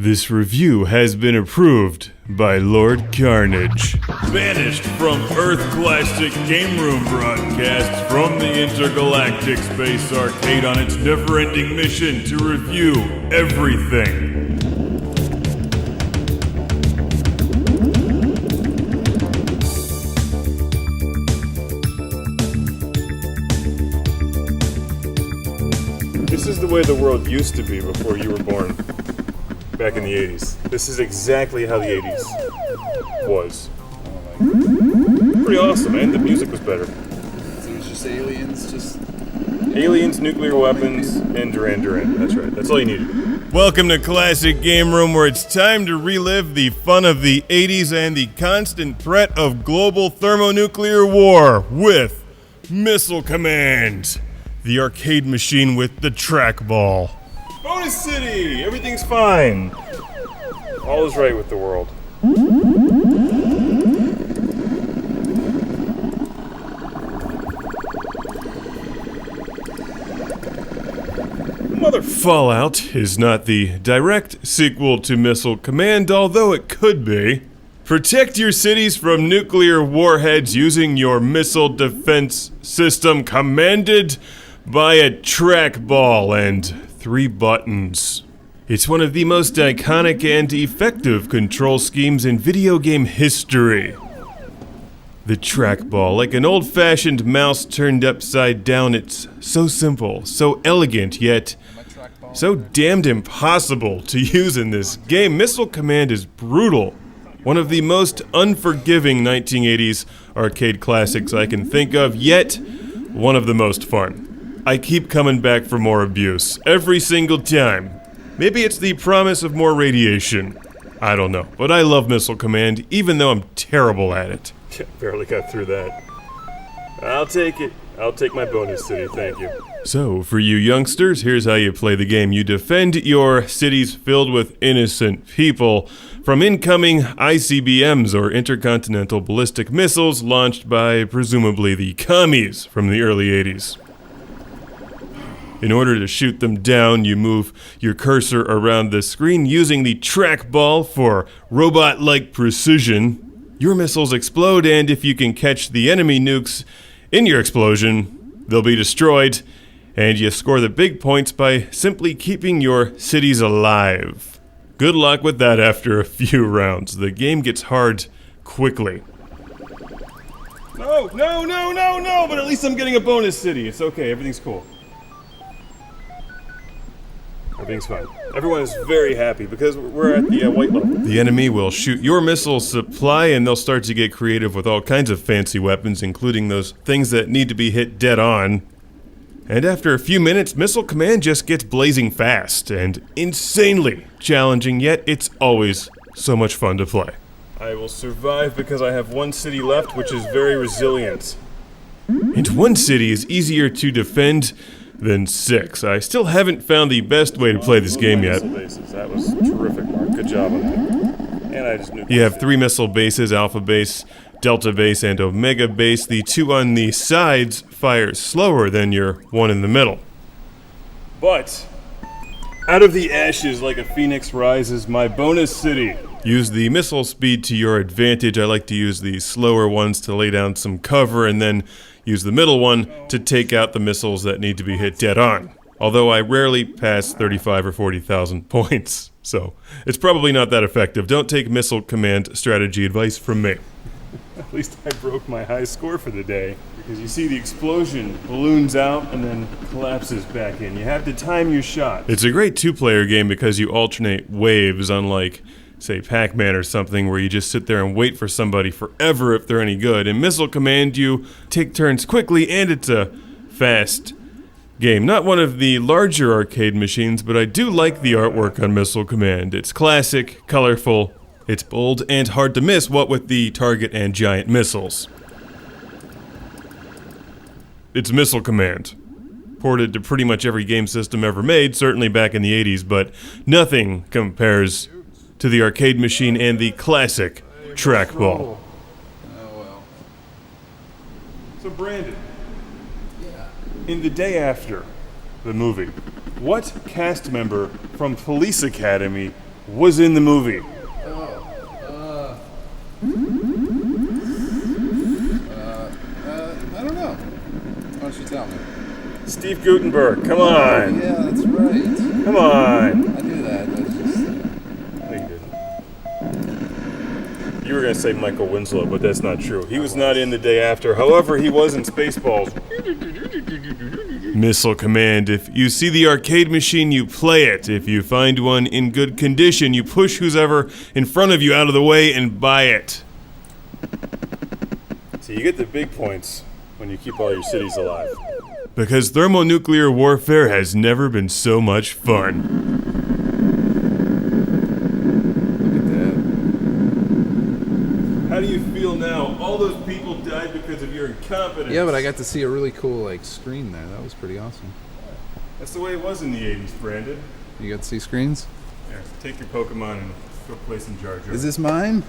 This review has been approved by Lord Carnage. Banished from Earth Classic Game Room broadcasts from the Intergalactic Space Arcade on its never-ending mission to review everything. This is the way the world used to be before you were born. Back in the 80s. This is exactly how the 80s was. Pretty awesome, man. The music was better. So it was just aliens, Aliens, nuclear weapons, and Duran Duran. That's right. That's all you needed. Welcome to Classic Game Room, where it's time to relive the fun of the 80s and the constant threat of global thermonuclear war with Missile Command, the arcade machine with the trackball. Bonus City! Everything's fine. All is right with the world. Fallout is not the direct sequel to Missile Command, although it could be. Protect your cities from nuclear warheads using your missile defense system commanded by a trackball and 3 buttons. It's one of the most iconic and effective control schemes in video game history. The trackball, like an old-fashioned mouse turned upside down, it's so simple, so elegant, yet so damned impossible to use in this game. Missile Command is brutal. One of the most unforgiving 1980s arcade classics I can think of, yet one of the most fun. I keep coming back for more abuse, every single time. Maybe it's the promise of more radiation. I don't know, but I love Missile Command, even though I'm terrible at it. Barely got through that. I'll take it. I'll take my bonus city, thank you. So, for you youngsters, here's how you play the game. You defend your cities filled with innocent people from incoming ICBMs, or intercontinental ballistic missiles, launched by, presumably, the commies from the early 80s. In order to shoot them down, you move your cursor around the screen using the trackball for robot-like precision. Your missiles explode, and if you can catch the enemy nukes in your explosion, they'll be destroyed, and you score the big points by simply keeping your cities alive. Good luck with that after a few rounds. The game gets hard quickly. No, but at least I'm getting a bonus city. It's okay, everything's cool. Everything's fine. Everyone is very happy because we're at the white level. The enemy will shoot your missile supply, and they'll start to get creative with all kinds of fancy weapons, including those things that need to be hit dead on. And after a few minutes, Missile Command just gets blazing fast and insanely challenging, yet it's always so much fun to play. I will survive because I have 1 city left, which is very resilient. And 1 city is easier to defend than 6. I still haven't found the best way to play this game yet. That was terrific, Mark. Good job on that. And I just knew. You have 3 missile bases: Alpha Base, Delta Base, and Omega Base. The 2 on the sides fire slower than your 1 in the middle. But out of the ashes like a phoenix rises my bonus city. Use the missile speed to your advantage. I like to use the slower ones to lay down some cover, and then use the middle one to take out the missiles that need to be hit dead on. Although I rarely pass 35 or 40,000 points, so it's probably not that effective. Don't take Missile Command strategy advice from me. At least I broke my high score for the day. Because you see the explosion balloons out and then collapses back in. You have to time your shot. It's a great 2-player game because you alternate waves, unlike, say, Pac-Man or something, where you just sit there and wait for somebody forever if they're any good. In Missile Command, you take turns quickly, and it's a fast game. Not one of the larger arcade machines, but I do like the artwork on Missile Command. It's classic, colorful, it's bold, and hard to miss, what with the target and giant missiles. It's Missile Command. Ported to pretty much every game system ever made, certainly back in the 80s, but nothing compares to the arcade machine and the classic trackball. Oh well. So Brandon, in the day after the movie, what cast member from Police Academy was in the movie? I don't know. Why don't you tell me? Steve Guttenberg. Come on. Yeah, that's right. Come on. I knew that. That's just... No, you didn't. You were going to say Michael Winslow, but that's not true. He was not in The Day After. However, he was in Spaceballs. Missile Command. If you see the arcade machine, you play it. If you find one in good condition, you push who's ever in front of you out of the way and buy it. So you get the big points when you keep all your cities alive. Because thermonuclear warfare has never been so much fun. How do you feel now? All those people died because of your incompetence. Yeah, but I got to see a really cool screen there. That was pretty awesome. That's the way it was in the 80s, Brandon. You got to see screens? Here, take your Pokemon and go play some Jar Jar. Is this mine?